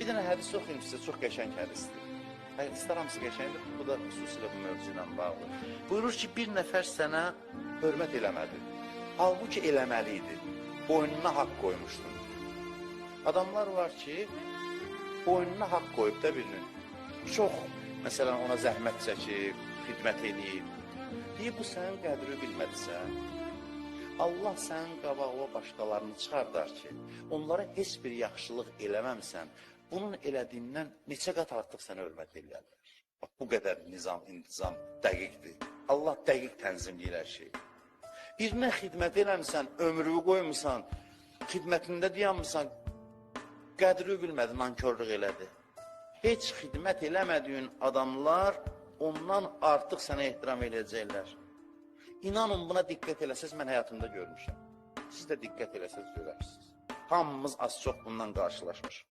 Bir dənə hədis oxuyum sizə, çox qəşəng hədisdir. Hədislər hamısı qəşəngdir, bu da xüsusilə bu mövzu ilə bağlı. Buyurur ki, bir nəfər sənə hörmət eləmədi. Halbuki eləməli idi. Boynuna haqq qoymuşdun. Adamlar var ki, boynuna haqq qoyub da birinin. Çox, məsələn, ona zəhmət çəkib, xidmət edib. Deyib, bu sənin qədri bilmədisə, Allah sənin qabağına başqalarını çıxardar ki, onlara heç bir yaxşılıq eləməmsən, bunun elədiyindən neçə qat artıq sənə hörmət eləyərlər. Bax, bu qədər nizam, intizam dəqiqdir. Allah dəqiq tənzimləyir hər şeyi. Birinə xidmət eləmsən, ömrünü qoymusan, xidmətində dayanmısan, qədri bilmədi, nankörlük elədi. Heç xidmət eləmədiyin adamlar ondan artıq sənə ehtiram eləyəcəklər. İnanın, buna diqqət eləsəz, mən həyatımda görmüşəm. Siz də diqqət eləsəz görərsiniz. Hamımız az çox bundan qarşılaşmışıq.